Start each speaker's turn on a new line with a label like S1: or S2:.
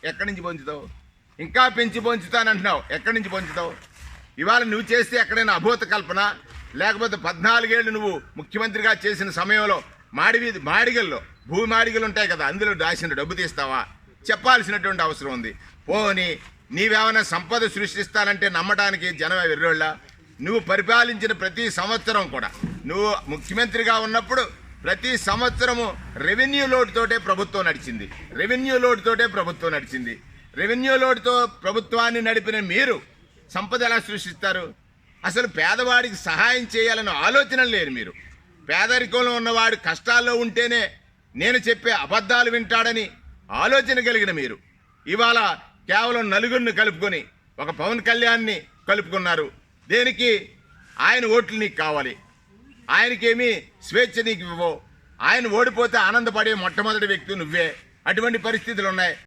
S1: ఎక్కడి నుంచి పొంచుతావు? ఇంకా పెంచి పొంచుతానంటున్నావు, ఎక్కడి నుంచి పొంచుతావు? ఇవాళ నువ్వు చేస్తే ఎక్కడైనా అభూత కల్పన, లేకపోతే 14 ఏళ్ళు నువ్వు ముఖ్యమంత్రిగా చేసిన సమయంలో మాడిగల్లో భూమి మాడిగలు ఉంటాయి కదా, అందులో దాచిన డబ్బు తీస్తావా? చెప్పాల్సినటువంటి అవసరం ఉంది. పోని నీవేమైనా సంపద సృష్టిస్తానంటే నమ్మడానికి జనం వెర్రోళ్ళ? నువ్వు పరిపాలించిన ప్రతి సంవత్సరం కూడా, నువ్వు ముఖ్యమంత్రిగా ఉన్నప్పుడు ప్రతి సంవత్సరము రెవెన్యూ లోటుతోటే ప్రభుత్వం నడిచింది. రెవెన్యూ లోటుతో ప్రభుత్వాన్ని నడిపిన మీరు సంపద ఎలా సృష్టిస్తారు? అసలు పేదవాడికి సహాయం చేయాలన్న ఆలోచన లేరు మీరు. పేదరికంలో ఉన్నవాడు కష్టాల్లో ఉంటేనే నేను చెప్పే అబద్ధాలు వింటాడని ఆలోచన కలిగిన మీరు ఇవాళ కేవలం నలుగురిని కలుపుకొని ఒక పవన్ కళ్యాణ్ని కలుపుకున్నారు. దేనికి? ఆయన ఓట్లు నీకు కావాలి, ఆయనకేమీ స్వేచ్ఛ నీకు ఇవ్వవు. ఆయన ఓడిపోతే ఆనందపడే మొట్టమొదటి వ్యక్తి నువ్వే. అటువంటి పరిస్థితులు ఉన్నాయి.